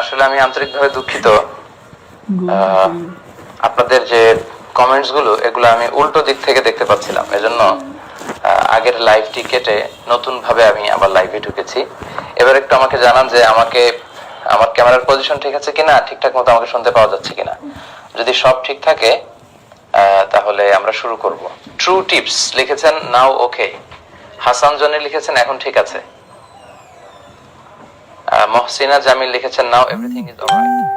আসলে আমি আন্তরিকভাবে দুঃখিত। আপনাদের যে কমেন্টস গুলো এগুলো আমি উল্টো দিক থেকে দেখতে পাচ্ছিলাম, এজন্য আগের লাইভটি কেটে নতুন ভাবে আমি আবার লাইভে ঢুকেছি। এবার একটু আমাকে জানান যে আমাকে আমার ক্যামেরার পজিশন ঠিক আছে কিনা, ঠিকঠাক মতো আমাকে শুনতে পাওয়া যাচ্ছে কিনা। যদি সব ঠিক থাকে তাহলে আমরা শুরু করব। ট্রু টিপস লিখেছেন নাও ওকে, হাসান জনি লিখেছেন এখন ঠিক আছে, মহসিনা জামিল লিখেছেন নাও এভরিথিং ইজ অলরাইট,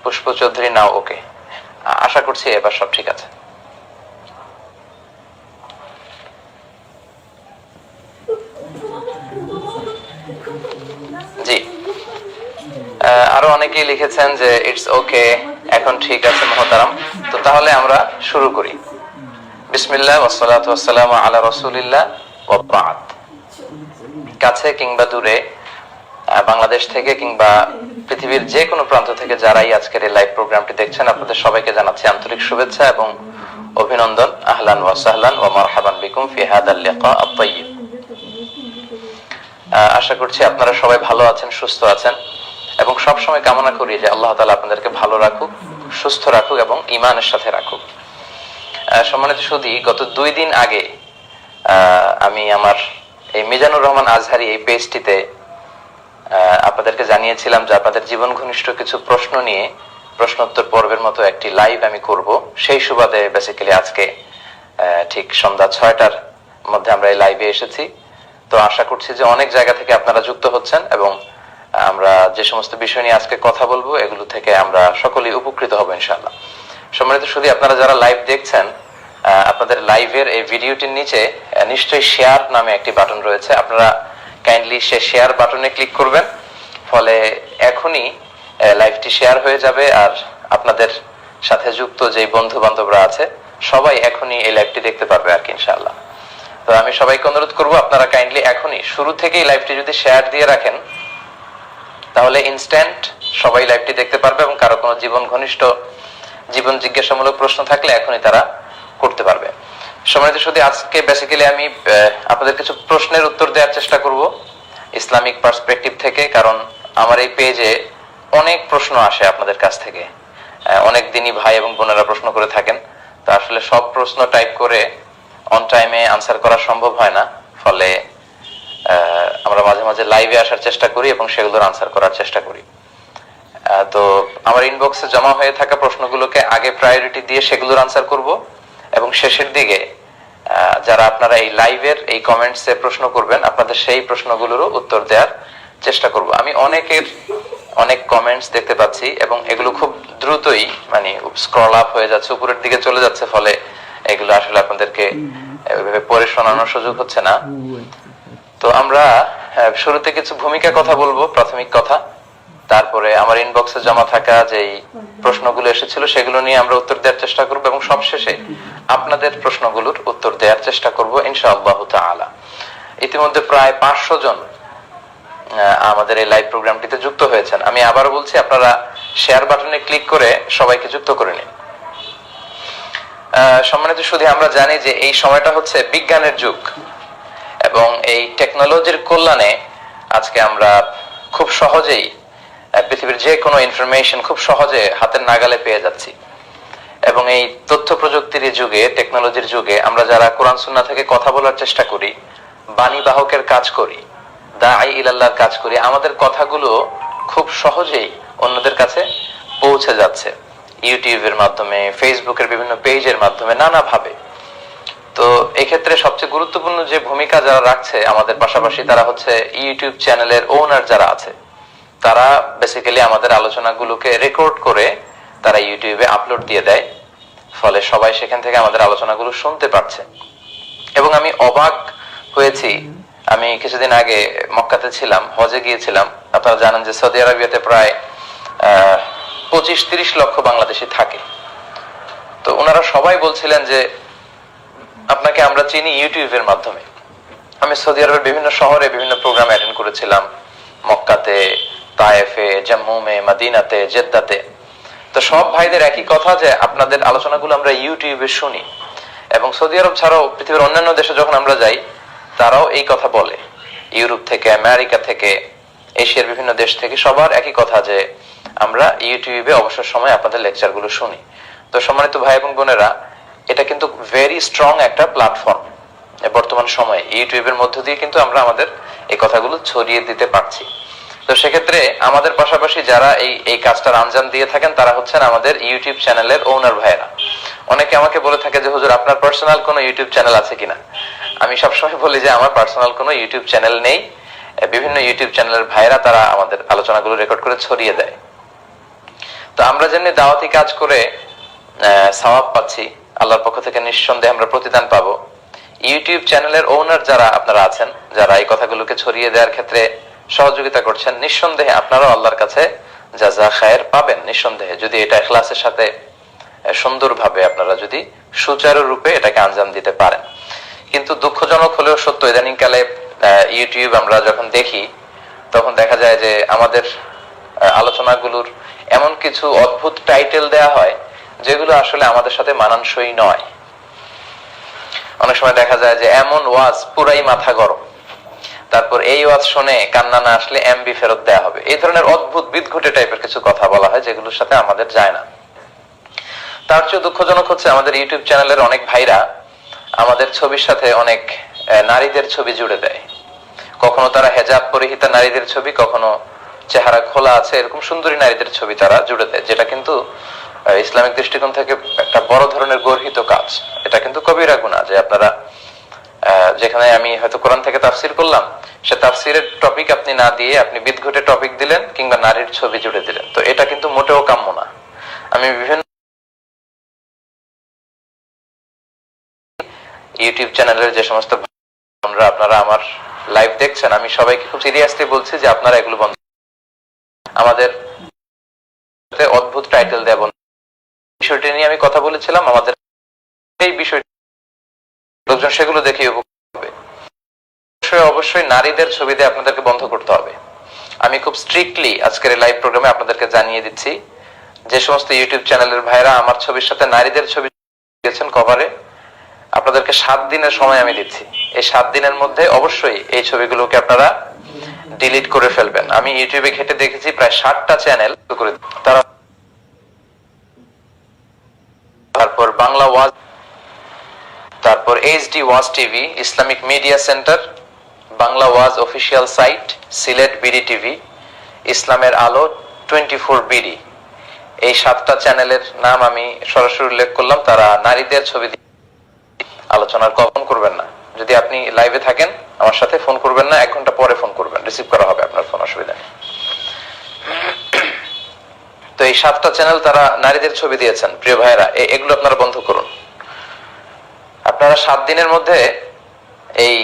পুষ্প চৌধুরী নাও ওকে। আশা করছি এবার সব ঠিক আছে। জি, আরো অনেকেই লিখেছেন যে ইটস ওকে, এখন ঠিক আছে মহতারাম। তো তাহলে আমরা শুরু করি। বিসমিল্লাহ ওয়াসসালাতু ওয়াসসালামু আলা রাসূলিল্লাহ ওয়া বা'দ। কাছে কিংবা দূরে, বাংলাদেশ থেকে কিংবা পৃথিবীর যে কোনো প্রান্ত থেকে যারাই আজকের এই লাইভ প্রোগ্রামটি দেখছেন, আপনাদের সবাইকে জানাচ্ছি আন্তরিক শুভেচ্ছা এবং অভিনন্দন। আহলান ওয়া সাহলান ওয়া মারহাবান বিকুম ফি হাদাল লিকা আত-তাইয়্যিব। আশা করছি আপনারা সবাই ভালো আছেন, সুস্থ আছেন এবং সব সময় কামনা করি যে আল্লাহ তাআলা আপনাদেরকে ভালো রাখুক, সুস্থ রাখুক এবং ঈমানের সাথে রাখুক। সম্মানিত সুধী, গত 2 দিন আগে আমি আমার এই মিজানুর রহমান আজহারি এই পেজটিতে আপনাদেরকে জানিয়েছিলাম যে আপনাদের জীবন ঘনিষ্ঠ কিছু প্রশ্ন নিয়ে প্রশ্নোত্তর পর্বের মতো একটি লাইভ আমি করব। সেই সুবাদে বেসিক্যালি আজকে ঠিক সন্ধ্যা 6টার মধ্যে আমরা এই লাইভে এসেছি। তো আশা করছি যে অনেক জায়গা থেকে আপনারা যুক্ত হচ্ছেন এবং আমরা যে সমস্ত বিষয় নিয়ে আজকে কথা বলবো এগুলো থেকে আমরা সকলেই উপকৃত হব ইনশাআল্লাহ। সম্মানিত সুধী, আপনারা যারা লাইভ দেখছেন, আপনাদের লাইভের এই ভিডিওটির নিচে নিশ্চয়ই শেয়ার নামে একটি বাটন রয়েছে। আপনারা কাইন্ডলি সে শেয়ার বাটনে ক্লিক করবেন, ফলে এখনই লাইভটি শেয়ার হয়ে যাবে আর আপনাদের সাথে যুক্ত যে বন্ধু বান্ধবরা আছে সবাই এখনই এই লাইভটি দেখতে পারবে আর কি ইনশাআল্লাহ। তো আমি সবাইকে অনুরোধ করব আপনারা কাইন্ডলি এখনই শুরু থেকেই লাইভটি যদি শেয়ার দিয়ে রাখেন তাহলে ইনস্ট্যান্ট সবাই লাইভটি দেখতে পারবে এবং কারো কোনো জীবন জিজ্ঞাসামূলক প্রশ্ন থাকলে এখনই তারা করতে পারবে। সম্মানিত সুধী, আজকে বেসিক্যালি আমি আপনাদের কিছু প্রশ্নের উত্তর দেওয়ার চেষ্টা করব ইসলামিক পার্সপেক্টিভ থেকে, কারণ আমার এই পেজে অনেক প্রশ্ন আসে আপনাদের কাছ থেকে। অনেক দিনই ভাই এবং বোনেরা প্রশ্ন করে থাকেন, তো আসলে সব প্রশ্ন টাইপ করে অন টাইমে আনসার করা সম্ভব হয় না, ফলে আমরা মাঝে মাঝে লাইভে আসার চেষ্টা করি এবং সেগুলোর আনসার করার চেষ্টা করি। তো আমার ইনবক্সে জমা হয়ে থাকা প্রশ্নগুলোকে আগে প্রায়োরিটি দিয়ে সেগুলোর আনসার করব এবং শেষের দিকে যারা আপনারা এই লাইভের এই কমেন্টসে প্রশ্ন করবেন আপনাদের সেই প্রশ্নগুলোরও উত্তর দেওয়ার চেষ্টা করব। আমি অনেক কমেন্টস দেখতে পাচ্ছি এবং এগুলো খুব দ্রুতই মানে স্ক্রল আপ হয়ে যাচ্ছে, উপরের দিকে চলে যাচ্ছে, ফলে এগুলো আসলে আপনাদেরকে এভাবে পড়ে শোনানোর সুযোগ হচ্ছে না। তো আমরা শুরুতে কিছু ভূমিকা কথা বলবো, প্রাথমিক কথা, তারপরে আমার ইনবক্সে জমা থাকা যেই প্রশ্নগুলো এসেছিল সেগুলো নিয়ে আমরা উত্তর দেওয়ার চেষ্টা করব এবং সবশেষে আপনাদের প্রশ্নগুলোর উত্তর দেওয়ার চেষ্টা করব ইনশাআল্লাহ তাআলা। ইতিমধ্যে প্রায় 500 জন আমাদের এই লাইভ প্রোগ্রামটিতে যুক্ত হয়েছেন। আমি আবারও বলছি, আপনারা শেয়ার বাটনে ক্লিক করে সবাইকে যুক্ত করে নিন। সম্মানিত সুধী, আমরা জানি যে এই সময়টা হচ্ছে বিজ্ঞানের যুগ এবং এই টেকনোলজির কল্যাণে আজকে আমরা খুব সহজেই পৃথিবীর যে কোনো ইনফরমেশন খুব সহজে হাতের নাগালে পেয়ে যাচ্ছি এবং এই তথ্য প্রযুক্তির যুগে, টেকনোলজির যুগে আমরা যারা কোরআন সুন্নাহ থেকে কথা বলার চেষ্টা করি, বাণী বাহকের কাজ করি, দাঈ ইলাল্লাহর কাজ করি, আমাদের কথাগুলো খুব সহজেই অন্যদের কাছে পৌঁছে যাচ্ছে ইউটিউবের মাধ্যমে, ফেসবুকের বিভিন্ন পেজের মাধ্যমে, নানাভাবে। তো এক্ষেত্রে সবচেয়ে গুরুত্বপূর্ণ যে ভূমিকা যারা রাখছে আমাদের পাশাপাশি তারা হচ্ছে ইউটিউব চ্যানেলের ওনার যারা আছে। তারা বেসিক্যালি আমাদের আলোচনাগুলোকে রেকর্ড করে তারা ইউটিউবে আপলোড দিয়ে দেয়, ফলে সবাই সেখান থেকে আমাদের আলোচনাগুলো শুনতে পারছে। এবং আমি অবাক হয়েছি, আমি কিছুদিন আগে মক্কাতে ছিলাম, হজে গিয়েছিলাম। আপনারা জানেন যে সৌদি আরবিয়াতে প্রায় 25-30 লক্ষ বাংলাদেশি থাকে। তো ওনারা সবাই বলছিলেন যে আপনাকে আমরা চিনি ইউটিউবের মাধ্যমে। আমি সৌদি আরবের বিভিন্ন শহরে বিভিন্ন প্রোগ্রাম অ্যাটেন্ড করেছিলাম, মক্কাতে, তায়েফে, জম্মুমে, মদিনাতে, জেদ্দাতে। তো সব ভাইদের একই কথা যে আপনাদের আলোচনাগুলো আমরা ইউটিউবে শুনি। এবং সৌদি আরব ছাড়াও পৃথিবীর অন্যান্য দেশে যখন আমরা যাই তারাও এই কথা বলে, ইউরোপ থেকে, আমেরিকা থেকে, এশিয়ার বিভিন্ন দেশ থেকে সবার একই কথা যে আমরা ইউটিউবে অবসর সময় আপনাদের লেকচারগুলো শুনি। তো সম্মানিত ভাই এবং বোনেরা, এটা কিন্তু ভেরি স্ট্রং একটা প্ল্যাটফর্ম। বর্তমান সময়ে ইউটিউবের মধ্য দিয়ে কিন্তু আমরা আমাদের এই কথাগুলো ছড়িয়ে দিতে পারছি। তো সেক্ষেত্রে আমাদের পাশাপাশি যারা এই কাজটার আঞ্জাম দিয়ে থাকেন তারা হচ্ছেন আমাদের ইউটিউব চ্যানেলের ওনার ভাইয়েরা। অনেকে আমাকে বলে থাকে যে হুজুর আপনার পার্সোনাল কোনো ইউটিউব চ্যানেল আছে কিনা। আমি সবসময় বলি যে আমার পার্সোনাল কোনো ইউটিউব চ্যানেল নেই। বিভিন্ন ইউটিউব চ্যানেলের ভাইয়েরা তারা আমাদের আলোচনাগুলো রেকর্ড করে ছড়িয়ে দেয়। তো আমরা যেমনি দাওয়াতি কাজ করে সওয়াব পাচ্ছি, আল্লাহর পক্ষ থেকে নিঃসন্দেহে আমরা প্রতিদান পাবো। ইউটিউব চ্যানেলের ওনার যারা আপনারা আছেন, যারা এই কথাগুলোকে ছড়িয়ে দেওয়ার ক্ষেত্রে সহযোগিতা করছেন, নিঃসন্দেহে আপনারাও আল্লাহর কাছে জাযা খায়ের পাবেন নিঃসন্দেহে, যদি এটা ইখলাসের সাথে সুন্দরভাবে আপনারা যদি সুচারু রূপে এটাকে আঞ্জাম দিতে পারেন। কিন্তু দুঃখজনক হলেও সত্য, ইদানিং কালে ইউটিউব আমরা যখন দেখি তখন দেখা যায় যে আমাদের আলোচনাগুলোর এমন কিছু অদ্ভুত টাইটেল দেয়া হয় যেগুলো আসলে আমাদের সাথে মানানসই নয়। অনেক সময় দেখা যায় যে এমন ওয়াজ পুরাই মাথা গরম, তারপর এই ওয়াজ শুনে কান্না না আসলে এমবি ফেরত দেয়া হবে, এই ধরনের অদ্ভুত বিদঘুটে টাইপের কিছু কথা বলা হয় যেগুলোর সাথে আমাদের যায় না। তার চেয়ে দুঃখজনক হচ্ছে আমাদের ইউটিউব চ্যানেলের অনেক ভাইরা আমাদের ছবির সাথে অনেক নারীদের ছবি জুড়ে দেয়। কখনো তারা হেজাব পরিহিতা নারীদের ছবি, কখনো চেহারা খোলা আছে এরকম সুন্দরী নারীদের ছবি তারা জুড়ে দেয়, যেটা কিন্তু ইসলামিক দৃষ্টিকোণ থেকে একটা বড় ধরনের গর্হিত কাজ। এটা কিন্তু কবিরা গুনাহ যে আপনারা যেখানে আমি হয়তো কোরআন থেকে তাফসির করলাম, সে তাফসিরের টপিক আপনি না দিয়ে আপনি বিদঘুটে টপিক দিলেন কিংবা নারীর ছবি জুড়ে দিলেন। তো এটা কিন্তু মোটেও কাম্য না। আমি বিভিন্ন ইউটিউব চ্যানেলের যে সমস্ত বোনরা আপনারা আমার লাইভ দেখছেন, আমি সবাইকে খুব সিরিয়াসলি বলছি যে আপনারা এগুলো বন্ধ। আমাদের অদ্ভুত টাইটেল দেয়া বন্ধ। বিষয়টি নিয়ে আমি কথা বলেছিলাম, আমাদের এই বিষয় লোকজন সেগুলো দেখে উপকৃত হবে। অবশ্যই নারীদের ছবি দিয়ে আপনাদেরকে বন্ধ করতে হবে। আমি খুব স্ট্রিক্টলি আজকের এই লাইভ প্রোগ্রামে আপনাদেরকে জানিয়ে দিচ্ছি, যে সমস্ত ইউটিউব চ্যানেলের ভাইরা আমার ছবির সাথে নারীদের ছবি দিয়েছেন কভারে, আপনাদেরকে 7 দিনের সময় আমি দিচ্ছি। এই 7 দিনের মধ্যে অবশ্যই এই ছবিগুলোকে আপনারা ডিলিট করে ফেলবেন। আমি ইউটিউবে ঘেটে দেখেছি প্রায় 60টা চ্যানেল করে তারা, তারপর বাংলা ওয়াজ, তারপর এইচডি ওয়াজ TV, Islamic media center, Bangla ওয়াজ official site, Sylhet BD TV, ইসলামের আলো 24 বিডি, এই 7টা চ্যানেলের নাম আমি সরাসরি উল্লেখ করলাম। তারা নারীদের ছবি দিয়ে আলোচনার কখন করবেন না। যদি আপনি লাইভে থাকেন আমার সাথে ফোন করবেন না, 1 ঘন্টা পরে ফোন করবেন, রিসিভ করা হবে আপনার ফোন, অসুবিধা নেই। তো এই 7টা চ্যানেল তারা নারীদের ছবি দিয়েছেন। প্রিয় ভাইয়েরা, এগুলো আপনারা বন্ধ করুন। আপনারা 7 দিনের মধ্যে এই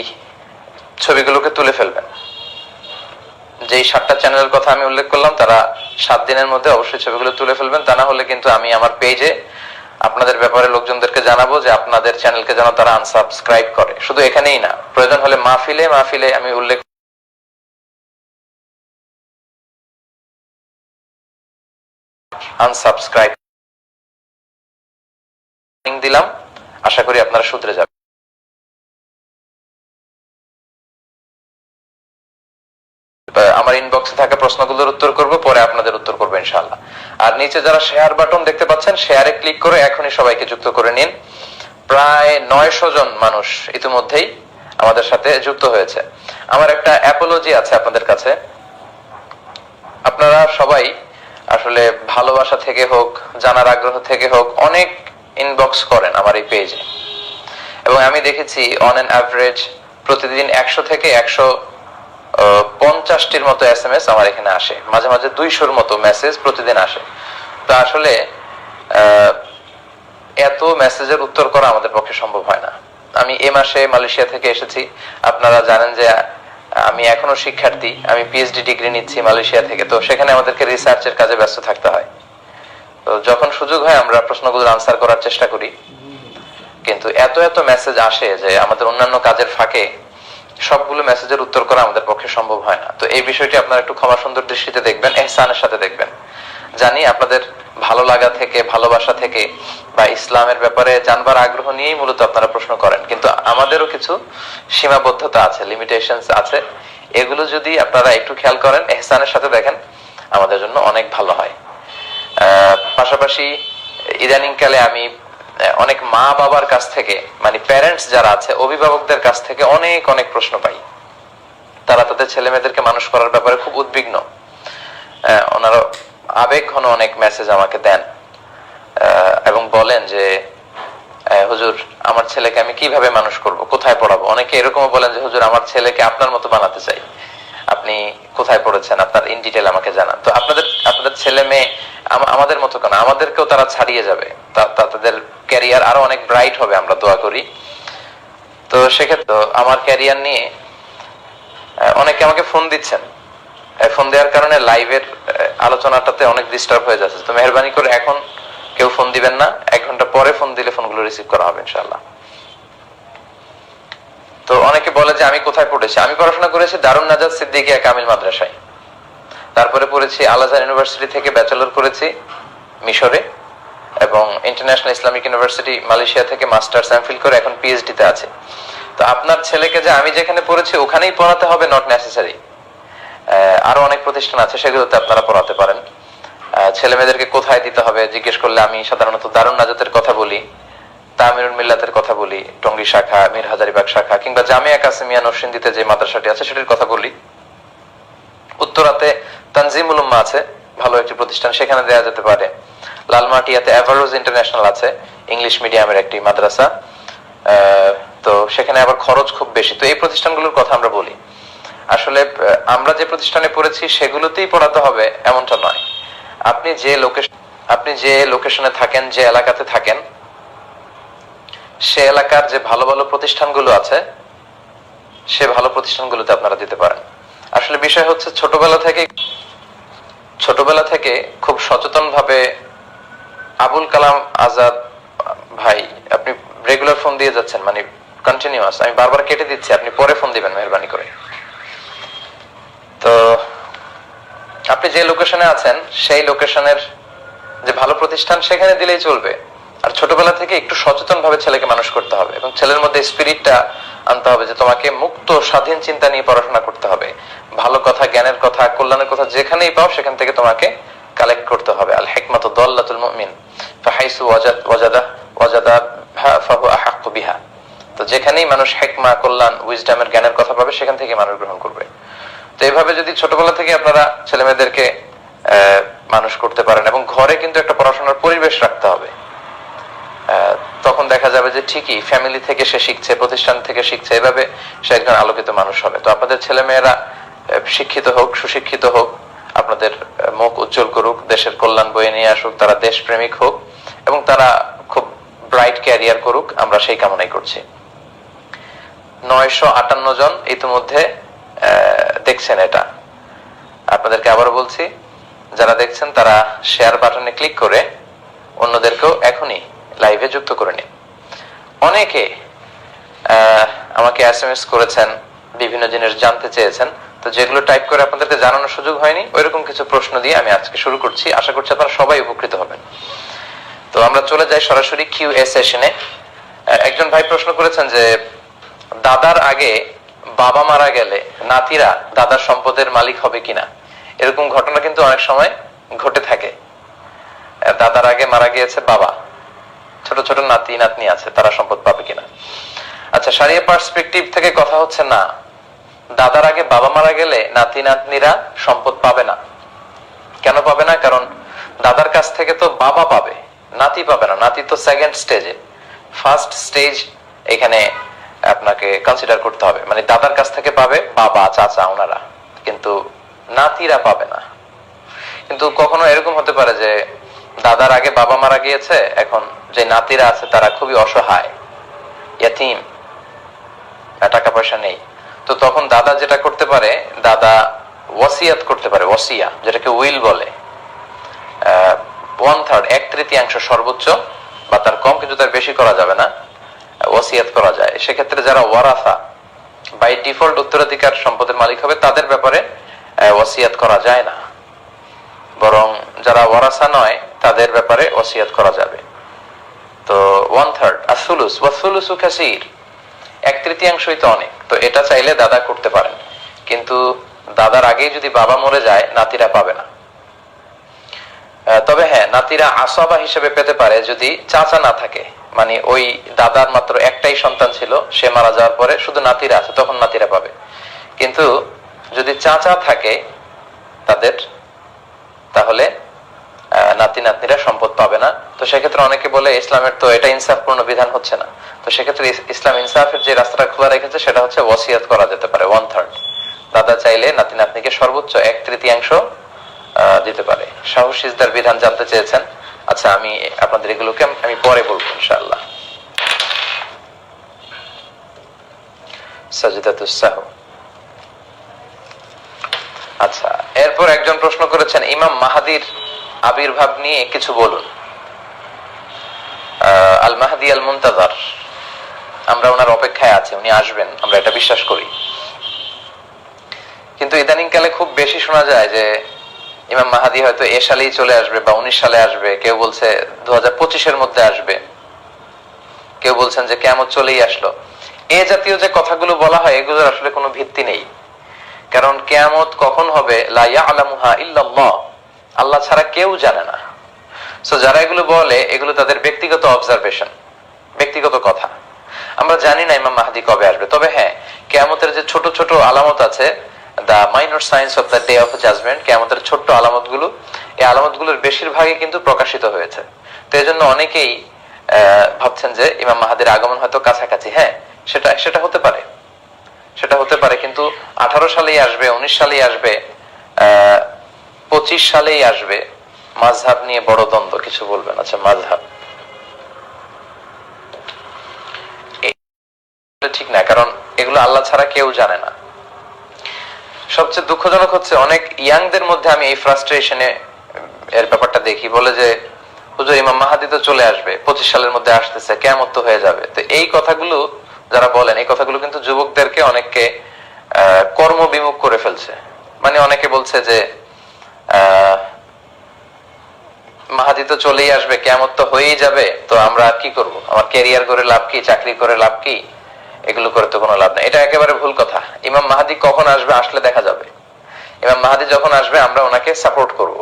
ছবিগুলোকে তুলে ফেলবেন। যেই 7টা চ্যানেলের কথা আমি উল্লেখ করলাম তারা 7 দিনের মধ্যে অবশ্যই ছবিগুলো তুলে ফেলবেন। তা না হলে কিন্তু আমি আমার পেজে আপনাদের ব্যাপারে লোকজনদেরকে জানাবো যে আপনাদের চ্যানেলকে যেন তারা আনসাবস্ক্রাইব করে। শুধু এখানেই না, প্রয়োজন হলে মাহফিলে মাহফিলে আমি উল্লেখ আনসাবস্ক্রাইব দিলাম। আশা করি আপনারা শুধরে যাবেন। আমার ইনবক্সে থাকা প্রশ্নগুলোর উত্তর করব, পরে আপনাদের উত্তর করবো ইনশাআল্লাহ। আর নিচে যারা শেয়ার বাটন দেখতে পাচ্ছেন, শেয়ারে ক্লিক করে এখনই সবাইকে যুক্ত করে নিন। প্রায় 900 জন মানুষ ইতিমধ্যেই আমাদের সাথে যুক্ত হয়েছে। আমার একটা অ্যাপোলজি আছে আপনাদের কাছে। আপনারা সবাই আসলে ভালোবাসা থেকে হোক, জানার আগ্রহ থেকে হোক, অনেক ইনবক্স করেন আমার এই পেজে, এবং আমি দেখেছি অন অ্যান অ্যাভারেজ প্রতিদিন 100 থেকে 150টির মতো SMS আমার এখানে আসে, মাঝে মাঝে 200-র মতো মেসেজ প্রতিদিন আসে। তো আসলে এত মেসেজের উত্তর করা আমাদের পক্ষে সম্ভব হয় না। আমি এই মাসে মালয়েশিয়া থেকে এসেছি। আপনারা জানেন যে আমি এখনো শিক্ষার্থী, আমি পিএইচডি ডিগ্রি নিচ্ছি মালয়েশিয়া থেকে। তো সেখানে আমাদেরকে রিসার্চের কাজে ব্যস্ত থাকতে হয়। তো যখন সুযোগ হয় আমরা প্রশ্নগুলোর আনসার করার চেষ্টা করি, কিন্তু এত এত মেসেজ আসে যে আমাদের অন্যান্য কাজের ফাঁকে সবগুলো মেসেজের উত্তর করা আমাদের পক্ষে সম্ভব হয় না। তো এই বিষয়টি আপনারা একটু ক্ষমা সুন্দর দৃষ্টিতে দেখবেন, ইহসানের সাথে দেখবেন। জানি আপনাদের ভালো লাগা থেকে, ভালোবাসা থেকে বা ইসলামের ব্যাপারে জানবার আগ্রহ নিয়েই মূলত আপনারা প্রশ্ন করেন, কিন্তু আমাদেরও কিছু সীমাবদ্ধতা আছে, লিমিটেশনস আছে। এগুলো যদি আপনারা একটু খেয়াল করেন, এহসানের সাথে দেখেন, আমাদের জন্য অনেক ভালো হয়। পাশাপাশি ইদানিংকালে আমি অনেক মা বাবার কাছ থেকে, মানে প্যারেন্টস যারা আছে, অভিভাবকদের কাছ থেকে অনেক অনেক প্রশ্ন পাই। তারা তাদের ছেলে মেয়েদেরকে মানুষ করার ব্যাপারে খুব উদ্বিগ্ন। ওনারা আবেগ ঘন অনেক মেসেজ আমাকে দেন এবং বলেন যে হুজুর, আমার ছেলেকে আমি কিভাবে মানুষ করব, কোথায় পড়াবো। অনেকে এরকমও বলেন যে হুজুর, আমার ছেলেকে আপনার মতো বানাতে চাই, আপনি কোথায় পড়েছেন, আপনার ইন ডিটেল আমাকে জানান। তো আপনাদের ছেলে মেয়ে আমাদের মতো কেন, আমাদেরকেও তারা ছাড়িয়ে যাবে, তাদের ক্যারিয়ার আরো অনেক ব্রাইট হবে, আমরা দোয়া করি। তো সেক্ষেত্রে আমার ক্যারিয়ার নিয়ে অনেকে আমাকে ফোন দিচ্ছেন, ফোন দেওয়ার কারণে লাইভের আলোচনাটাতে অনেক ডিস্টার্ব হয়ে যাচ্ছে। তো মেহরবানি করে এখন কেউ ফোন দিবেন না, 1 ঘন্টা পরে ফোন দিলে ফোনগুলো রিসিভ করা হবে ইনশাআল্লাহ। তো অনেকে বলে যে আমি কোথায় পড়েছি। আমি পড়াশোনা করেছি দারুন নাজাত সিদ্দিকিয়া কামিল মাদ্রাসায়, তারপরে পড়েছি আল আজহার ইউনিভার্সিটি থেকে ব্যাচেলর করেছি মিশরে, এবং ইন্টারন্যাশনাল ইসলামিক ইউনিভার্সিটি মালয়েশিয়া থেকে মাস্টার্স এমফিল করে এখন পিএইচডি তে আছে। তো আপনার ছেলেকে যে আমি যেখানে পড়েছি ওখানেই পড়াতে হবে নট নেসেসারি। আরো অনেক প্রতিষ্ঠান আছে, সেগুলোতে আপনারা পড়াতে পারেন। ছেলে মেয়েদেরকে কোথায় দিতে হবে জিজ্ঞেস করলে আমি সাধারণত দারুন নাজাতের কথা বলি, তামিরুল মিল্লাতের কথা বলি, টঙ্গী শাখা, মীর হাজারিবাগ শাখা, কিংবা জামিয়া কাসিমিয়া নরসিংদীতে যে মাদ্রাসাটি আছে সেটির কথা বলি। উত্তরাতে তানজিমুল উম্মাহ আছে, ভালো একটি প্রতিষ্ঠান, সেখানে দেওয়া যেতে পারে। লালমাটিয়াতে এভারোজ ইন্টারন্যাশনাল আছে, ইংলিশ মিডিয়ামের একটি মাদ্রাসা, তো সেখানে আবার খরচ খুব বেশি। তো এই প্রতিষ্ঠানগুলোর কথা আমরা বলি। আসলে আমরা যে প্রতিষ্ঠানে পড়েছি সেগুলোতেই পড়াতে হবে এমনটা নয়। আপনি যে লোকেশনে থাকেন, যে এলাকাতে থাকেন, সে এলাকার যে ভালো ভালো প্রতিষ্ঠানগুলো আছে, সে ভালো প্রতিষ্ঠানগুলোতে আপনারা দিতে পারেন। আসলে বিষয় হচ্ছে ছোটবেলা থেকে খুব সচেতন ভাবে আবুল কালাম আজাদ ভাই, আপনি রেগুলার ফোন দিয়ে যাচ্ছেন, মানে কন্টিনিউয়াস, আমি বারবার কেটে দিচ্ছি, আপনি পরে ফোন দিবেন মেহরবানি করে। তো আপনি যে লোকেশনে আছেন সেই লোকেশনের যে ভালো প্রতিষ্ঠান, সেখানে দিলেই চলবে। আর ছোটবেলা থেকে একটু সচেতন ভাবে ছেলেকে মানুষ করতে হবে, এবং ছেলের মধ্যে স্পিরিটটা আনতে হবে যে তোমাকে মুক্ত স্বাধীন চিন্তা নিয়ে পড়াশোনা করতে হবে। ভালো কথা, জ্ঞানের কথা, কল্যাণের কথা যেখানেই পাও সেখান থেকে তোমাকে কালেক্ট করতে হবে। আল হিকমাতু দাল্লাতুল মুমিন ফাহাইসু ওয়াজাদা ফাহু আহাক্কু বিহা। তো যেখানেই মানুষ হিকমা, কল্যাণ, উইজডমের, জ্ঞানের কথা পাবে সেখান থেকে মানুষ গ্রহণ করবে। তো এইভাবে যদি ছোটবেলা থেকে আপনারা ছেলে মেয়েদেরকে মানুষ করতে পারেন, এবং ঘরে কিন্তু একটা পড়াশোনার পরিবেশ রাখতে হবে, তখন দেখা যাবে যে ঠিকই ফ্যামিলি থেকে সে শিখছে, প্রতিষ্ঠান থেকে শিখছে, এভাবে সে একজন আলোকিত মানুষ হবে। তো আপনাদের ছেলে মেয়েরা শিক্ষিত হোক, সুশিক্ষিত হোক, আপনাদের মুখ উজ্জ্বল করুক, দেশের কল্যাণ বয়ে নিয়ে আসুক, তারা দেশপ্রেমিক হোক, এবং তারা খুব ব্রাইট ক্যারিয়ার করুক, আমরা সেই কামনাই করছি। 958 জন ইতিমধ্যে দেখছেন এটা। আপনাদেরকে আবারও বলছি, যারা দেখছেন তারা শেয়ার বাটনে ক্লিক করে অন্যদেরকেও এখনই লাইভে যুক্ত করে নিন। অনেকে আমাকে এসএমএস করেছেন, বিভিন্ন জিনিস জানতে চেয়েছেন, তো যেগুলো টাইপ করে আপনাদেরকে জানানোর সুযোগ হয়নি, ওইরকম কিছু প্রশ্ন দিয়ে আমি আজকে শুরু করছি। আশা করছি আপনারা সবাই উপকৃত হবেন। তো আমরা চলে যাই সরাসরি কিউএ সেশনে। একজন ভাই প্রশ্ন করেছেন যে দাদার আগে বাবা মারা গেলে নাতিরা দাদার সম্পদের মালিক হবে কিনা। এরকম ঘটনা কিন্তু অনেক সময় ঘটে থাকে। দাদার আগে মারা গিয়েছে বাবা, ছোট ছোট নাতি নাতনি আছে, তারা সম্পদ পাবে কিনা। আচ্ছা, শরিয়া পার্সপেক্টিভ থেকে কথা হচ্ছে না, দাদার আগে বাবা মারা গেলে নাতি নাতনিরা সম্পদ পাবে না। কেন পাবে না? কারণ দাদার কাছ থেকে তো বাবা পাবে, নাতি পাবে না। নাতি তো সেকেন্ড স্টেজে, ফার্স্ট স্টেজ এখানে আপনাকে কনসিডার করতে হবে। মানে দাদার কাছ থেকে পাবে বাবা, চাচা, ওনারা, কিন্তু নাতিরা পাবে না। কিন্তু কখনো এরকম হতে পারে যে দাদার আগে বাবা মারা গিয়েছে, এখন যে নাতিরা আছে তারা খুবই অসহায়, ইয়াতীম, টাকা পয়সা নেই। তো তখন দাদা যেটা করতে পারে, দাদা ওয়াসিয়াত করতে পারে, ওয়াসিয়া যেটাকে উইল বলে। 1/3, 1/3 সর্বোচ্চ, বা তার কম, কিন্তু তার বেশি করা যাবে না, ওয়াসিয়াত করা যায়। সেক্ষেত্রে যারা ওয়ারাসা, বাই ডিফল্ট উত্তরাধিকার সম্পদের মালিক হবে, তাদের ব্যাপারে ওয়াসিয়াত করা যায় না। বরং যারা ওয়ারাসা নয় তাদের ব্যাপারে ওয়াসিয়াত করা যাবে। তো 1/3 আসুলুস ওয়াসুলুসু কাসীর, 1/3 তো অনেক। তো এটা চাইলে দাদা করতে পারেন, কিন্তু দাদার আগেই যদি বাবা মরে যায় নাতিরা পাবে না। তবে হ্যাঁ, নাতিরা আসবা হিসেবে পেতে পারে যদি চাচা না থাকে, মানে ওই দাদার মাত্র একটাই সন্তান ছিল, সে মারা যাওয়ার পরে শুধু নাতিরা আছে, তখন নাতিরা পাবে। কিন্তু যদি চাচা থাকে তাদের, তাহলে নাতি নাতনিরা সম্পদ পাবে না। তো সেক্ষেত্রে অনেকে বলে ইসলামের তো এটা ইনসাফপূর্ণ বিধান হচ্ছে না। তো সেক্ষেত্রে ইসলাম ইনসাফের যে রাস্তাটা খোলা রেখেছে সেটা হচ্ছে ওয়াসিয়াত করা যেতে পারে 1/3। দাদা চাইলে নাতি নাতনিকে সর্বোচ্চ 1/3 দিতে পারে। সাহস সিজদার বিধান জানতে চেয়েছেন, আচ্ছা আমি আপনাদের এগুলোকে আমি পরে বলবো ইনশাআল্লাহ। সাজদাতুস সাহু। আচ্ছা, এরপর একজন প্রশ্ন করেছেন ইমাম মাহাদির আবির্ভাব নিয়ে কিছু বলুন। আল মাহদি আল মুনতাজার, আমরা ওনার অপেক্ষায় আছি, উনি আসবেন, আমরা এটা বিশ্বাস করি। কিন্তু ইদানিং কালে খুব বেশি শোনা যায় যে ইমাম মাহাদি হয়তো এ সালেই চলে আসবে বা 19 সালে আসবে, কেউ বলছে 2025-এর মধ্যে আসবে, কেউ বলছেন যে কিয়ামত চলেই আসলো। এ জাতীয় যে কথাগুলো বলা হয় এগুলোর আসলে কোনো ভিত্তি নেই। কারণ কিয়ামত কখন হবে লা ইয়ালামুহা ইল্লাল্লাহ, আল্লাহ ছাড়া কেউ জানে না। সো যারা এগুলো বলে এগুলো তাদের ব্যক্তিগত অবজারভেশন, ব্যক্তিগত কথা। আমরা জানি না ইমাম মাহদি কবে আসবে। তবে হ্যাঁ, কিয়ামতের যে ছোট ছোট আলামত আছে, the minor signs of the day of judgement, কিয়ামতের ছোট্ট আলামতগুলো, এই আলামতগুলোর বেশিরভাগই কিন্তু প্রকাশিত হয়েছে। তো এই জন্য অনেকেই ভাবছেন যে ইমাম মাহাদির আগমন হয়তো কাছাকাছি। হ্যাঁ, সেটা হতে পারে, সেটা হতে পারে। কিন্তু 18 সালেই আসবে, 19 সালেই আসবে, 25 সালেই আসবে, মাযহাব নিয়ে বড় দ্বন্দ্ব, কিছু বলবেন? আচ্ছা, মাযহাব ঠিক না, কারণ এগুলো আল্লাহ ছাড়া কেউ জানে না। সবচেয়ে দুঃখজনক হচ্ছে অনেক ইয়াংদের মধ্যে আমি এই ফ্রাস্ট্রেশনে এর ব্যাপারটা দেখি। বলে যে হুজুর ইমাম মাহাদি তো চলে আসবে, 25 সালের মধ্যে আসতেছে, কিয়ামত তো হয়ে যাবে। তো এই কথাগুলো যারা বলেন, এই কথাগুলো কিন্তু যুবকদেরকে অনেককে কর্মবিমুখ করে ফেলছে। মানে অনেকে বলছে যে মাহাদি তো চলেই আসবে, কিয়ামত তো হয়েই যাবে, তো আমরা কি করব? আমার ক্যারিয়ার করে লাভ কি, চাকরি করে লাভ কি, এগুলো করে তো কোনো লাভ নেই। এটা একেবারে ভুল কথা। ইমাম মাহাদি কখন আসবে আসলে দেখা যাবে। ইমাম মাহাদি যখন আসবে আমরা ওনাকে সাপোর্ট করব,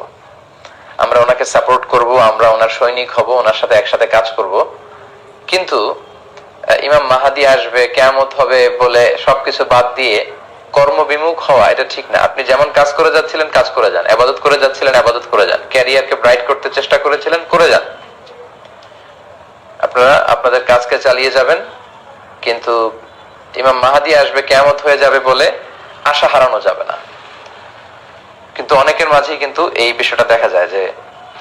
আমরা ওনাকে সাপোর্ট করব, আমরা ওনার সৈনিক হব, ওনার সাথে একসাথে কাজ করব। কিন্তু ইমাম মাহাদি আসবে, কিয়ামত হবে বলে সবকিছু বাদ দিয়ে কর্মবিমুখ হওয়া এটা ঠিক না। আপনি যেমন কাজ করে যাচ্ছিলেন কাজ করে যান, ইবাদত করে যাচ্ছিলেন ইবাদত করে যান, ক্যারিয়ারকে ব্রাইট করতে চেষ্টা করেছিলেন করে যান, আপনারা আপনাদের কাজকে চালিয়ে যাবেন। কিন্তু ইমাম মাহাদি আসবে, কিয়ামত হয়ে যাবে বলে আশা হারানো যাবে না। কিন্তু অনেকের মাঝেই কিন্তু এই বিষয়টা দেখা যায় যে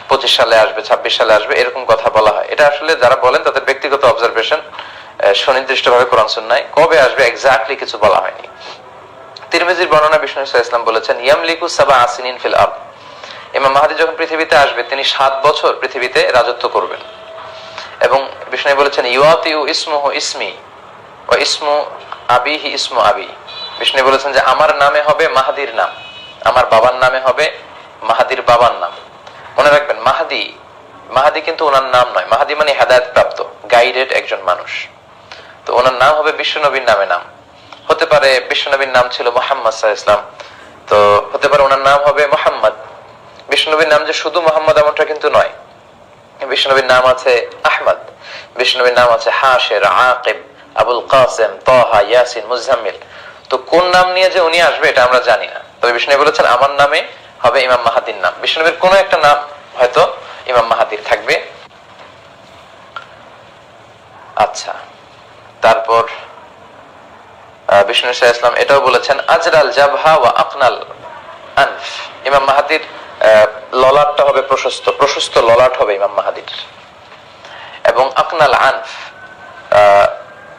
25 সালে আসবে, 26 সালে আসবে, এরকম কথা বলা হয়। এটা আসলে যারা বলেন তাদের ব্যক্তিগত অবজারভেশন, সুনির্দিষ্টভাবে কোরআন সুন্নাহয় কবে আসবে এক্স্যাক্টলি কিছু বলা হয়নি। তিরমিজির বর্ণনা বিষ্ণু ইসলাম বলেছেন ইয়ামলিকু সাবা আসিনিন ফিল আরদ, ইমাম মাহদি যখন পৃথিবীতে আসবে তিনি 7 বছর পৃথিবীতে রাজত্ব করবেন। এবং বিষ্ণু বলেছেন ইউআতিউ ইসমুহু ইসমি ওয়া ইসমু আবিহি ইসমু আবি, বিষ্ণু বলেছেন যে আমার নামে হবে মাহাদির নাম, আমার বাবার নামে হবে মাহাদির বাবার নাম। মনে রাখবেন মাহাদি, মাহাদি কিন্তু ওনার নাম নয়। মাহাদি মানে হেদায়েত প্রাপ্ত, গাইডেড একজন মানুষ। তো ওনার নাম হবে বিশ্বনবীর নামে নাম। হতে পারে বিশ্বনবীর নাম ছিল মুহাম্মদ সাল্লাল্লাহু আলাইহি ওয়াসাল্লাম, তো হতে পারে ওনার নাম হবে মুহাম্মদ। বিশ্বনবীর নাম যে শুধু মুহাম্মদ এমনটা কিন্তু নয়। বিশ্বনবীর নাম আছে আহমদ, বিশ্বনবীর নাম আছে হাশির, আকিব, আবুল কাসেম, তাহা, ইয়াসিন, মুজাম্মিল। তো কোন নাম নিয়ে যে উনি আসবে এটা আমরা জানি না। তবে বিষ্ণু বলেছেন আমার নামে হবে ইমাম মাহাদির নাম। বিষ্ণুবীর কোন একটা নাম হয়তো ইমাম মাহাদির থাকবে। আচ্ছা, তারপর বিষ্ণু ইসলাম এটাও বলেছেন আজরাল জাবহা ওয়া আকনাল আনফ, ইমাম মাহাদির ললাটটা হবে প্রশস্ত, প্রশস্ত ললাট হবে ইমাম মাহাদির। এবং আকনাল আনফ,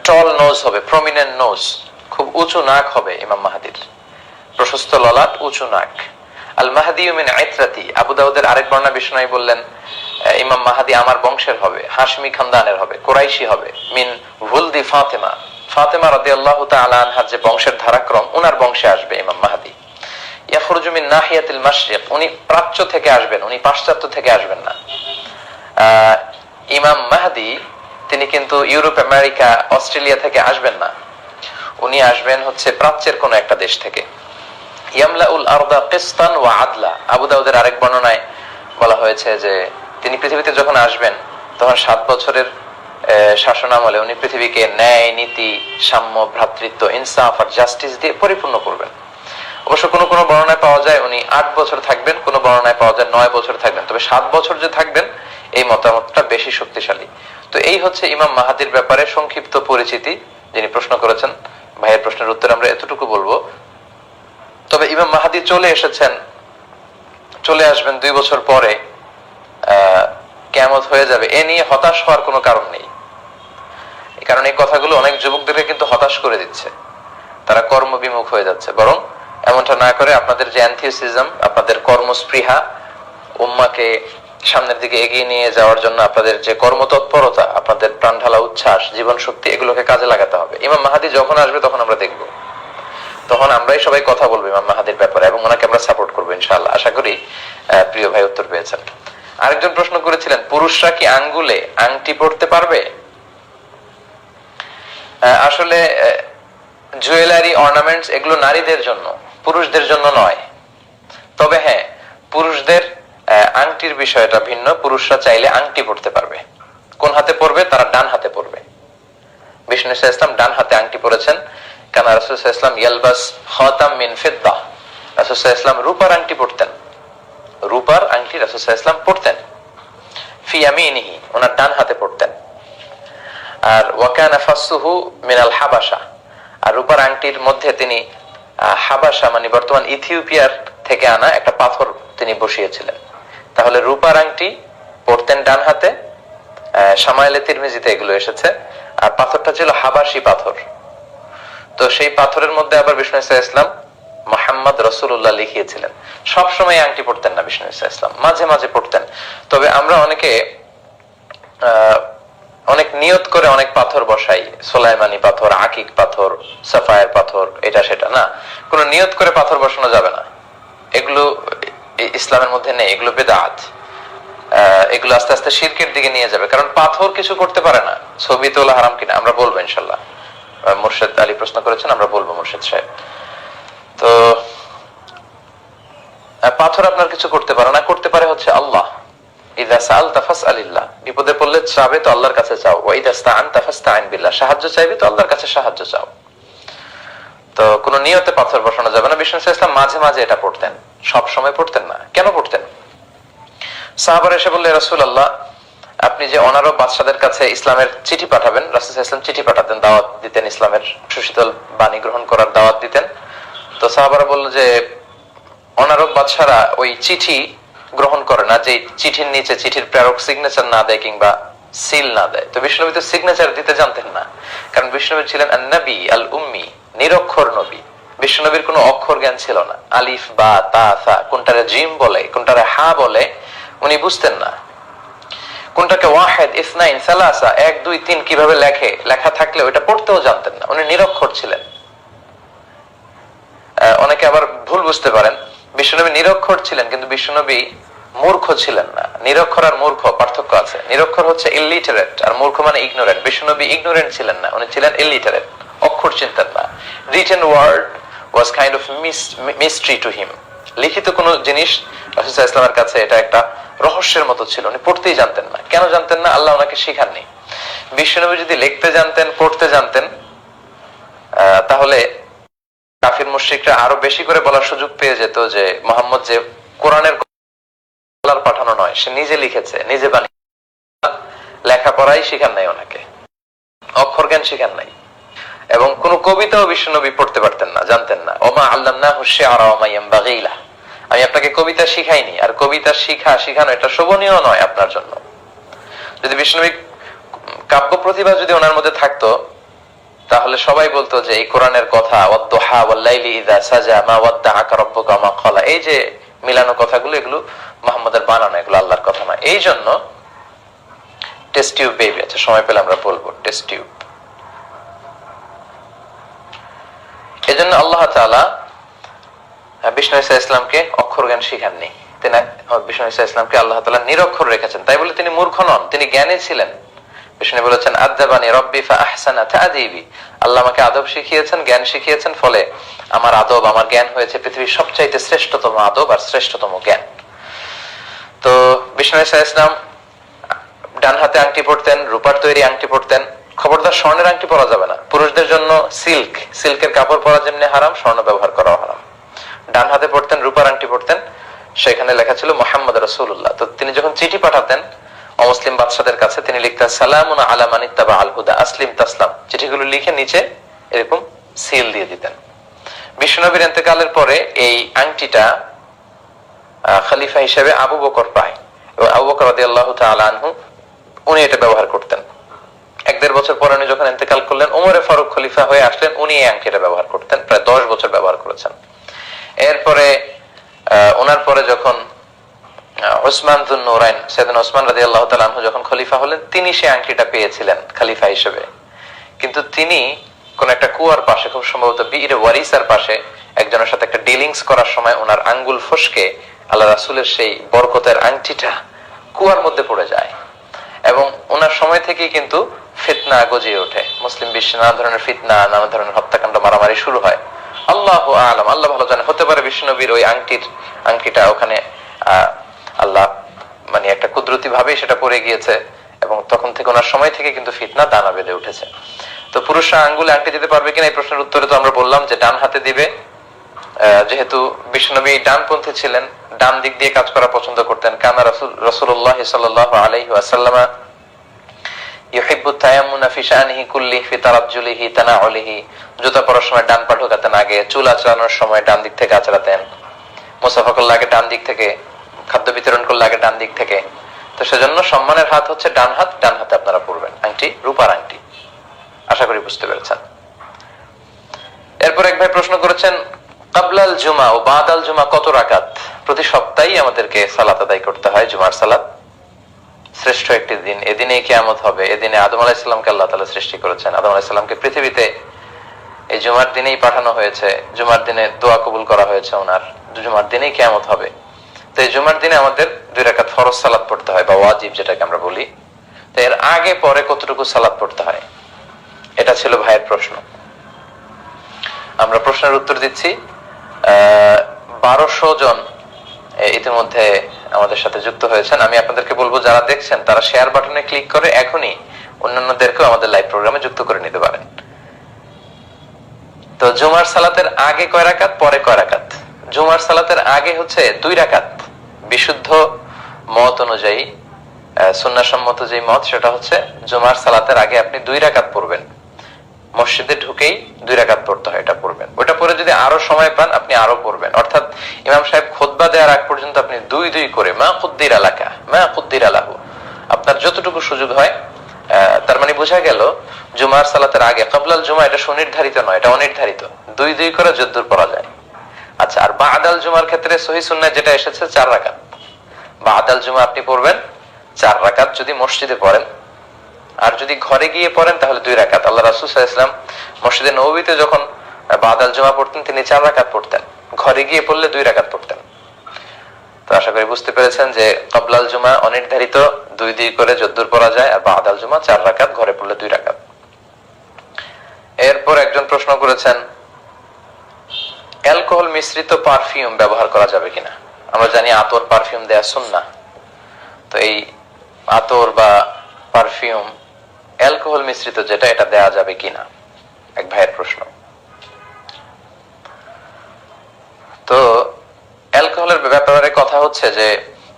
টল নোজ হবে, প্রমিনেন্ট নোজ, খুব উঁচু নাক হবে ইমাম মাহাদির। প্রশস্ত ললাট, উঁচু নাক। আল মাহদি মিন ইতরাতি, আবু দাউদের আরেক বর্ণনা বিষ্ণু বললেন ইমাম মাহাদি আমার বংশের হবে, হাশমি খানদানের হবে, কুরাইশি হবে, মিন ওয়ালদি ফাতেমা, ফাতেমা রাদিয়াল্লাহু তাআলা আনহার যে বংশের ধারাক্রম ওনার বংশে আসবে ইমাম মাহাদি। ইয়াখরুজু মিন নাহিয়াতিল মাশরিক, উনি প্রাচ্য থেকে আসবেন, উনি পাশ্চাত্য থেকে আসবেন না। ইমাম মাহদি তিনি কিন্তু ইউরোপ, আমেরিকা, অস্ট্রেলিয়া থেকে আসবেন না, উনি আসবেন হচ্ছে প্রাচ্যের কোন একটা দেশ থেকে। ইয়ামলাউল আরদা কিসতান ওয়া আদলা। আবু দাউদের আরেক বর্ণনায় বলা হয়েছে যে তিনি পৃথিবীতে যখন আসবেন তখন 7 বছরের শাসনামলে উনি পৃথিবীকে ন্যায়, নীতি, সাম্য, ভ্রাতৃত্ব, ইনসাফ আর জাস্টিস দিয়ে পরিপূর্ণ করবেন। অবশ্য কোনো কোনো বর্ণনায় পাওয়া যায় উনি 8 বছর থাকবেন, কোনো বর্ণনায় পাওয়া যায় 9 বছর থাকবেন, তবে 7 বছর যে থাকবেন এই মতামতটা বেশি শক্তিশালী। তো এই হচ্ছে ইমাম মাহাদির ব্যাপারে সংক্ষিপ্ত পরিচিতি। যিনি প্রশ্ন করেছেন, ভাইয়ের প্রশ্নের উত্তর আমরা এতটুকু বলবো। তবে ইমাম মাহাদি চলে এসেছেন, চলে আসবেন 2 বছর পরে, কিয়ামত হয়ে যাবে, এ নিয়ে হতাশ হওয়ার কোনো কারণ নেই। কারণ এই কথাগুলো অনেক যুবকদেরকে কিন্তু হতাশ করে দিচ্ছে, তারা কর্মবিমুখ হয়ে যাচ্ছে। বরং এমনটা না করে আপনাদের যে এনথিউসিজম, আপনাদের কর্মস্পৃহা, উম্মাকে সামনের দিকে এগিয়ে নিয়ে যাওয়ার জন্য আপনাদের যে কর্মতৎপরতা, আপনাদের প্রাণঢালা উচ্ছ্বাস, জীবন শক্তি, এগুলোকে কাজে লাগাতে হবে। ইমাম মাহাদি যখন আসবে তখন আমরা দেখব, তখন আমরাই সবাই কথা বলবো ইমাম মাহাদির ব্যাপারে এবং ওনাকে আমরা সাপোর্ট করবো ইনশাআল্লাহ। আশা করি প্রিয় ভাই উত্তর পেয়েছেন। আরেকজন প্রশ্ন করেছিলেন, পুরুষরা কি আঙ্গুলে আংটি পরতে পারবে? আসলে জুয়েলারি, অর্নামেন্টস এগুলো নারীদের জন্য, পুরুষদের জন্য নয়। তবে হ্যাঁ, পুরুষদের আংটির বিষয়টা ভিন্ন। পুরুষরা চাইলে আংটি পরতে পারবে। কোন হাতে পরবে? তারা ডান হাতে পরবে। বিষ্ণু সাল্লাল্লাহু আলাইহি ওয়াসাল্লাম ডান হাতে আংটি পরেছেন। কারণ রাসূল সাল্লাল্লাহু আলাইহি ওয়াসাল্লাম ইয়ালবাস খাতাম মিন ফিদ্দা, রাসূল সাল্লাল্লাহু আলাইহি ওয়াসাল্লাম রূপার আংটি পরতেন। রূপার আংটি রাসূল সাল্লাল্লাহু আলাইহি ওয়াসাল্লাম পরতেন। ফি ইয়ামিনিহি, ওনার ডান হাতে পরতেন। আর ওয়াকানা ফাসসুহু মিনাল হাবাশা, আর রূপার আংটির মধ্যে তিনি হাবাশা মানে বর্তমান ইথিওপিয়ার থেকে আনা একটা পাথর তিনি বসিয়েছিলেন। তাহলে রূপার আংটি পরতেন ডান হাতে। শামাইলে তিরমিজিতে এগুলো এসেছে। আর পাথরটা ছিল হাবাশি পাথর। তো সেই পাথরের মধ্যে আবার বিষ্ণু সাল্লাল্লাহু আলাইহি ওয়াসাল্লাম মুহাম্মদ রাসূলুল্লাহ লিখিয়েছিলেন। সব সময় আংটি পরতেন না বিষ্ণু সাল্লাল্লাহু আলাইহি ওয়াসাল্লাম, মাঝে মাঝে পরতেন। তবে আমরা অনেকে অনেক নিয়ত করে অনেক পাথর বসাই, সোলাইমানি পাথর, আকিক পাথর, সাফায়ের পাথর, এটা সেটা না। কোনো নিয়ত করে পাথর বসানো যাবে না, এগুলো ইসলামের মধ্যে নেই, এগুলো বিদআত। এগুলো আস্তে আস্তে শিরকের দিকে নিয়ে যাবে। কারণ পাথর কিছু করতে পারে না। ছবি তোলা হারাম কিনা আমরা বলবো ইনশাআল্লাহ। মুর্শিদ আলী প্রশ্ন করেছেন, আমরা বলবো মুর্শিদ সাহেব। তো পাথর আপনার কিছু করতে পারে না, করতে পারে হচ্ছে আল্লাহ। ইযা সাআলতা ফাসআলিল্লাহ, বিপদে পড়লে চাবে তো আল্লাহর কাছে চাও। ওয়া ইযা ইসতাআনতা ফাসতাঈন বিল্লাহ, সাহায্য চাইবে তো আল্লাহর কাছে সাহায্য চাও। তো কোন নিয়তে পাথর বসানো যাবে না। বিষ্ণু সাল্লাল্লাহু আলাইহি ওয়াসাল্লাম মাঝে মাঝে এটা পড়তেন, সব সময় পড়তেন না। কেন পড়তেন? সাহাবারা এসে বললেন, রাসূলুল্লাহ আপনি যে অনারব বাদশাদের কাছে ইসলামের চিঠি পাঠাবেন, রাসূল সাল্লাল্লাহু আলাইহি ওয়াসাল্লাম চিঠি পাঠাতেন, দাওয়াত দিতেন, ইসলামের সুশীতল বাণী গ্রহণ করার দাওয়াত দিতেন। তো সাহাবারা বলল যে অনারব বাদশারা ওই চিঠি গ্রহণ করে না যে চিঠির নিচে চিঠির প্রেরক সিগনেচার না দেয় কিংবা সিল না দেয়। তো বিষ্ণুনবী তো সিগনেচার দিতে জানতেন না, কারণ বিষ্ণুনবী ছিলেন আন-নবী আল উম্মি, নিরক্ষর নবী। বিষ্ণুনবীর কোনো অক্ষর জ্ঞান ছিল না। আলিফ বা তা সা, কোনটারে জিম বলে কোনটারে হা বলে উনি বুঝতেন না। কোনটাকে ওয়াহিদ, ইসনাইন, সালাসা, 1 2 3 কিভাবে লেখা থাকলে ওটা পড়তেও জানতেন না। উনি নিরক্ষর ছিলেন। অনেকে আবার ভুল বুঝতে পারেন, বিষ্ণুনবী নিরক্ষর ছিলেন কিন্তু বিষ্ণুনবী মূর্খ ছিলেন না। নিরক্ষর আর মূর্খ পার্থক্য আছে। নিরক্ষর হচ্ছে ইলিটারেট আর মূর্খ মানে ইগনোরেন্ট। বিষ্ণুনবী ইগনোরেন্ট ছিলেন না, উনি ছিলেন ইলিটারেট, অক্ষর চিনতেন না। Written word was kind of mystery to him. লিখিত কোনো জিনিস রাসূল সাল্লাল্লাহু আলাইহি ওয়াসাল্লামের কাছে এটা একটা রহস্যের মতো ছিল, উনি পড়তেই জানতেন না। কেন জানতেন না? আল্লাহ ওনাকে শেখাননি। বিষ্ণুনবী যদি লিখতে জানতেন, পড়তে জানতেন, তাহলে কাফির মুশরিকরা আরো বেশি করে বলার সুযোগ পেয়ে যেত যে মুহাম্মদ যে কোরআনের আল্লাহর পাঠানো নয়, সে নিজে লিখেছে, নিজে বানিয়ে। লেখাপড়াই শিখান নাই ওনাকে, অক্ষর জ্ঞান শিখান নাই। এবং কোন কবিতাও বিশ্বনবী পড়তে পারতেন না, জানতেন না। ওমা আল্লামনাহু শি'রা ওয়া মা ইয়ানবাগী লাহ, আমি আপনাকে কবিতা শিখাইনি। আর কবিতা শিখানো এটা শোভনীয় নয় আপনার জন্য। যদি বিশ্বনবী কাব্য প্রতিভা যদি ওনার মধ্যে থাকতো, তাহলে সবাই বলতো যে এই কোরআনের কথা, ওয়াদ-দুহা ওয়াল-লাইলি ইযা সাজা মা ওয়াদ্দাআকা রাব্বুকা মা ক্বালা, এই যে মিলানো কথাগুলো, এগুলো মুহাম্মদের বানানো, এগুলো আল্লাহর কথা নয়। এই জন্য টেস্ট টিউব বেবি, আচ্ছা সময় পেলে আমরা বলবো টেস্ট টিউব। এই জন্য আল্লাহ তাআলা বিষ্ণু ঈসা ইসলামকে অক্ষর জ্ঞান শিখাননি। তিনি বিষ্ণু ঈসা ইসলামকে আল্লাহ তাআলা নিরক্ষর রেখেছেন। তাই বলে তিনি মূর্খ নন, তিনি জ্ঞানী ছিলেন। বিষ্ণু বলেছেন আদাবানি রব্বি ফাআহসানা তা'দীবি, আল্লাহ আমাকে আদব শিখিয়েছেন, জ্ঞান শিখিয়েছেন, ফলে আমার আদব, আমার জ্ঞান হয়েছে পৃথিবীর সবচাইতে শ্রেষ্ঠতম আদব আর শ্রেষ্ঠতম জ্ঞান। তো বিষ্ণু ইসা ইসলাম ডান হাতে আংটি পরতেন, রূপার তৈরি আংটি পরতেন। খবরদার স্বর্ণের আংটি পরা যাবে না। পুরুষদের জন্য সিল্কের কাপড় পরা যেমনি হারাম, স্বর্ণ ব্যবহার করাও হারাম। ডান হাতে পড়তেন, রূপার আংটি পড়তেন, সেখানে লেখা ছিল মুহাম্মদ রাসূলুল্লাহ। তো তিনি যখন চিঠি পাঠাতেন অমুসলিম বাদশাদের কাছে, তিনি লিখতেন সালামুন আলা মান ইত্তাবা আল হুদা আসলিম তাসলাম। চিঠিগুলো লিখে নিচে এরকম সিল দিয়ে দিতেন। বিশ্বনবীর ইন্তেকালের পরে এই আংটিটা খলিফা হিসেবে আবু বকর পায়, এবং আবু বকর রাদিয়াল্লাহু তাআলা আনহু উনি এটা ব্যবহার করতেন। 1-1.5 বছর পরে উনি যখন ইন্তেকাল করলেন, ওমরে ফারুক খলিফা হয়ে আসলেন, উনি এই আংটিটা ব্যবহার করতেন, প্রায় 10 বছর ব্যবহার করেছেন। এরপরে ওনার পরে যখন উসমান যুন নূরাইন, সাইয়েদনা উসমান রাদিয়াল্লাহু তাআলা আনহু যখন খলিফা হলেন, তিনি সেই আংটিটা পেয়েছিলেন খলিফা হিসেবে। কিন্তু তিনি কোন একটা কুয়ার পাশে, খুব সম্ভবত বীর ওয়ারিসার পাশে, একজনের সাথে একটা ডিলিংস করার সময় ওনার আঙ্গুল ফসকে আল্লাহ রাসূলের সেই বরকতের আংটিটা কুয়ার মধ্যে পড়ে যায়, এবং ওনার সময় থেকেই কিন্তু ফিতনা গজিয়ে ওঠে। মুসলিম বিশ্বে নানা ধরনের ফিতনা, নানা ধরনের হত্যাকাণ্ড, মারামারি শুরু হয়। আল্লাহু আ'লাম, আল্লাহ ভালো জানে, হতে পারে বিশ্বনবীর ওই আংটিটা ওখানে আল্লাহ মানে একটা কুদরতি ভাবেই সেটা পড়ে গিয়েছে, এবং তখন থেকে ওনার সময় থেকে কিন্তু ফিতনা দানা বেঁধে উঠেছে। তো পুরুষরা আঙ্গুলে আংটি দিতে পারবে কিনা এই প্রশ্নের উত্তরে তো আমরা বললাম যে ডান হাতে দিবে। যেহেতু বিশ্বনবী ডানপন্থী ছিলেন, ডান দিক দিয়ে কাজ করা পছন্দ করতেন। কানা রাসূলুল্লাহ সাল্লাল্লাহু আলাইহি ওয়াসাল্লাম ইউহিব্বু তায়াম্মুনা ফি শানিহি কুল্লিহি ফি তারাজ্জুলিহি তানাউলিহি, জুতা পরার সময় ডান পা ঢোকাতেন আগে, চুল আঁচড়ানোর সময় ডান দিক থেকে আঁচড়াতেন, মুসাফা করলে আগে ডান দিক থেকে, খাদ্য বিতরণ করলে আগে ডান দিক থেকে। তো সেজন্য সম্মানের হাত হচ্ছে ডান হাত, ডান হাতে আপনারা পরবেন আংটি, রূপার আংটি। আশা করি বুঝতে পেরেছেন। এরপর এক ভাই প্রশ্ন করেছেন ক্বাবলাল জুমা ও বাদাল জুমা কত রাকাত? প্রতি সপ্তাহেই আমাদেরকে সালাত আদায় করতে হয়, জুমার সালাত। শ্রেষ্ঠ একটি দিন, এদিনে কিয়ামত হবে। এদিনে আদম আলাইহিস সালামকে আল্লাহ তাআলা সৃষ্টি করেছেন। আদম আলাইহিস সালামকে পৃথিবীতে এই জুমার দিনেই পাঠানো হয়েছে, জুমার দিনে দোয়া কবুল করা হয়েছে ওনার, জুমার দিনেই কিয়ামত হবে। তো এই জুমার দিনে আমাদের 2 রাকাত ফরজ সালাত পড়তে হয়, বা ওয়াজিব যেটাকে আমরা বলি। তো এর আগে পরে কতটুকু সালাত পড়তে হয়, এটা ছিল ভাইয়ের প্রশ্ন। আমরা প্রশ্নের উত্তর দিচ্ছি। 1200 জন ইতিমধ্যে আমাদের সাথে যুক্ত হয়েছেন। আমি আপনাদেরকে বলবো, যারা দেখছেন তারা শেয়ার বাটনে ক্লিক করে এখনই অন্যান্যদেরকেও আমাদের লাইভ প্রোগ্রামে যুক্ত করে নিতে পারেন। তো জুমার সালাতের আগে কয় রাকাত, পরে কয় রাকাত? জুমার সালাতের আগে হচ্ছে 2 রাকাত। বিশুদ্ধ মত অনুযায়ী, সুন্নাহসম্মত যে মত, সেটা হচ্ছে জুমার সালাতের আগে আপনি 2 রাকাত পড়বেন। মসজিদে ঢুকেই 2 রাকাত পড়তে হয়, এটা পড়বেন। ওটা পরে যদি আরো সময় পান আপনি আরো পড়বেন, অর্থাৎ ইমাম সাহেব খুতবা দেওয়ার আগ পর্যন্ত আপনি 2 করে মা কুদ্দিরা লাকা মা কুদ্দিরা লাহু, আপনার যতটুকু সুযোগ হয়। তার মানে বোঝা গেল জুমার সালাতের আগে ক্বাবলাল জুমা এটা সুনির্ধারিত নয়, এটা অনির্ধারিত। 2 করে যদ্দূর পড়া যায়। আচ্ছা, আর বাদাল জুমার ক্ষেত্রে সহিহ সুন্নাহ যেটা এসেছে 4 রাকাত। বাদাল জুমা আপনি পড়বেন 4 রাকাত যদি মসজিদে পড়েন, আর যদি ঘরে গিয়ে পড়েন তাহলে 2 রাকাত। আল্লাহ রাসূল সাল্লাল্লাহু আলাইহি ওয়াসাল্লাম মসজিদে নববীতে যখন বাদাল জুমা পড়তেন তিনি 4 রাকাত পড়তেন, ঘরে গিয়ে পড়লে 2 রাকাত পড়তেন। তো আশা করি বুঝতে পেরেছেন যে ক্বাবলাল জুমা অনির্ধারিত, 2 করে যদ্দূর পড়া যায়, আর বাদাল জুমা 4 রাকাত, ঘরে পড়লে 2 রাকাত। এরপর একজন প্রশ্ন করেছেন অ্যালকোহল মিশ্রিত পারফিউম ব্যবহার করা যাবে কিনা? আমরা জানি আতর পারফিউম দেয়া সুন্নাহ। তো এই আতর বা পারফিউম অ্যালকোহল মিশ্রিত যেটা, এটা দেয়া যাবে কিনা, এক ভাইয়ের প্রশ্ন। তো অ্যালকোহলের ব্যাপারে কথা হচ্ছে যে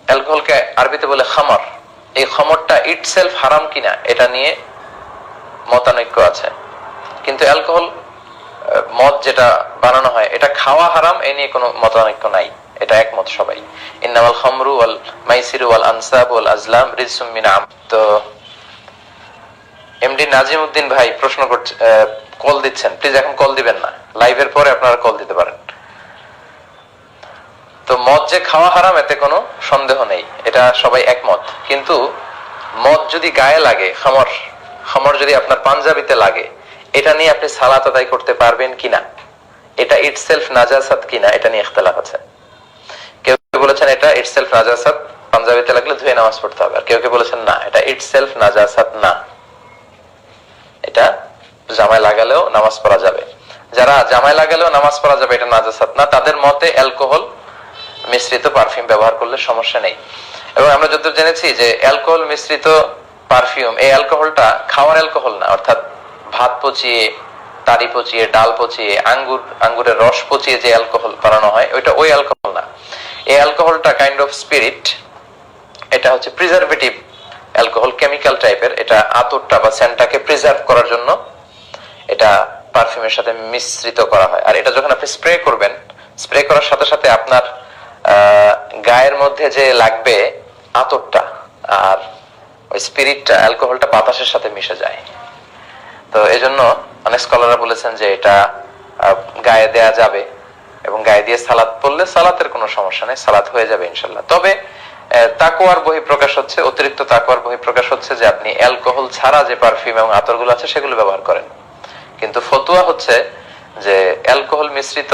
অ্যালকোহলকে আরবিতে বলে খামর। এই খামরটা ইটসেলফ হারাম কিনা এটা নিয়ে মতানৈক্য আছে, কিন্তু অ্যালকোহল মদ যেটা বানানো হয় এটা খাওয়া হারাম, এ নিয়ে কোনো মতানৈক্য নাই, এটা একমত সবাই। ইন্নামাল খামরু ওয়াল মাইসিরু ওয়াল আনসাব ওয়াল আজলাম রিজসুম মিন আম। তো এমডি নাজিম উদ্দিন ভাই প্রশ্ন করছে, কল দিচ্ছেন, প্লিজ এখন কল দিবেন না, লাইভের পরে আপনারা কল দিতে পারেন। তো মদ যে খাওয়া হারাম এতে কোনো সন্দেহ নেই, এটা সবাই একমত। কিন্তু মদ যদি গায়ে লাগে, খামর যদি আপনার পাঞ্জাবিতে লাগে, এটা নিয়ে আপনি সালাত আদায় করতে পারবেন কিনা, এটা ইটসেলফ নাজাসাত কিনা, এটা নিয়ে ইখতিলাফ আছে। কেউ কেউ বলেছেন এটা ইটসেলফ নাজাসাত, পাঞ্জাবিতে লাগলে ধুয়ে নামাজ পড়তে হবে, আর কেউ কেউ বলেছেন না, এটা ইটসেলফ নাজাসাত না, জামায় লাগালেও নামাজ পড়া যাবে। যারা জামায় লাগালেও নামাজ পড়া যাবে এটা নাজাসাত না, তাদের মতে অ্যালকোহল মিশ্রিত পারফিউম ব্যবহার করলে সমস্যা নেই। এবং আমরা যতদূর জেনেছি যে অ্যালকোহল মিশ্রিত পারফিউম, এই অ্যালকোহলটা খাওয়ার অ্যালকোহল না, অর্থাৎ ভাত পচিয়ে, তারি পচিয়ে, ডাল পচিয়ে, আঙ্গুরের রস পচিয়ে যে অ্যালকোহল বানানো হয় ওইটা ওই অ্যালকোহল না। এই অ্যালকোহলটা কাইন্ড অফ স্পিরিট, এটা হচ্ছে প্রিজারভেটিভ অ্যালকোহল, কেমিক্যাল টাইপের। এটা আতরটা বা সেন্টটাকে প্রিজার্ভ করার জন্য এটা পারফিউমের সাথে মিশ্রিত করা হয়। আর এটা যখন আপনি স্প্রে করবেন, স্প্রে করার সাথে সাথে আপনার গায়ের মধ্যে যে লাগবে আতরটা আর ওই স্পিরিটটা, অ্যালকোহলটা বাতাসের সাথে মিশে যায়। তো এজন্য অনেক স্কলাররা বলেছেন যে এটা গায়ে দেয়া যাবে এবং গায়ে দিয়ে সালাত পড়লে সালাতের কোনো সমস্যা নেই, সালাত হয়ে যাবে ইনশাল্লাহ। তবে তাকওয়ার বহিঃপ্রকাশ হচ্ছে, অতিরিক্ত তাকওয়ার বহিঃপ্রকাশ হচ্ছে যে আপনি অ্যালকোহল ছাড়া যে পারফিউম এবং আতরগুলো আছে সেগুলো ব্যবহার করেন। কিন্তু ফতোয়া হচ্ছে যে অ্যালকোহল মিশ্রিত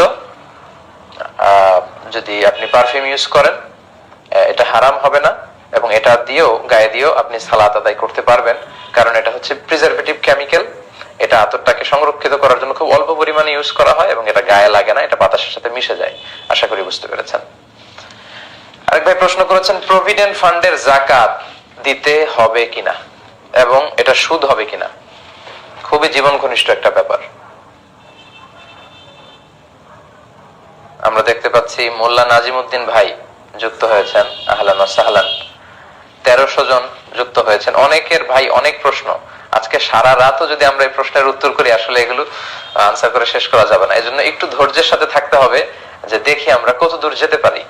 যদি আপনি পারফিউম ইউজ করেন এটা হারাম হবে না, এবং এটা দিয়েও গায়ে দিয়েও আপনি সালাত আদায় করতে পারবেন, কারণ এটা হচ্ছে প্রিজারভেটিভ কেমিক্যাল। এটা আতরটাকে সংরক্ষিত করার জন্য খুব অল্প পরিমাণে ইউজ করা হয় এবং এটা গায়ে লাগে না, এটা বাতাসের সাথে মিশে যায়। আশা করি বুঝতে পেরেছেন। আরেক ভাই প্রশ্ন করেছেন প্রভিডেন্ট ফান্ডের যাকাত দিতে হবে কিনা এবং এটা সুদ হবে কিনা। খুবই জীবন ঘনিষ্ঠ একটা ব্যাপার। আমরা দেখতে পাচ্ছি মোল্লা নাজিমউদ্দিন ভাই যুক্ত হয়েছেন, আহলান ওয়া সাহলান। 1300 জন যুক্ত হয়েছেন। অনেকের ভাই অনেক প্রশ্ন, আজকে সারা রাতও যদি আমরা এই প্রশ্নের উত্তর করি আসলে এগুলো আনসার করে শেষ করা যাবে না। এজন্য একটু ধৈর্যের সাথে থাকতে হবে যে দেখি আমরা কত দূর যেতে পারি।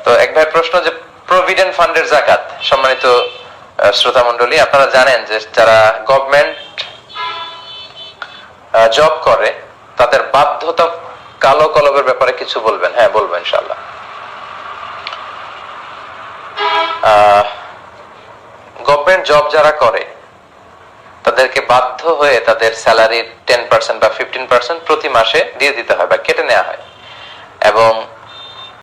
তো এক ভাই প্রশ্ন যে প্রভিডেন্ট ফান্ডের যাকাত। সম্মানিত শ্রোতা মণ্ডলী, আপনারা জানেন যে যারা গভর্নমেন্ট জব করে তাদের বাধ্যতা কালো কলমের ব্যাপারে কিছু বলবেন? হ্যাঁ, বলবো ইনশাআল্লাহ। গভর্নমেন্ট জব যারা করে তাদেরকে বাধ্য হয়ে তাদের স্যালারির 10% বা 15% প্রতি মাসে দিয়ে দিতে হয় বা কেটে নেওয়া হয়, এবং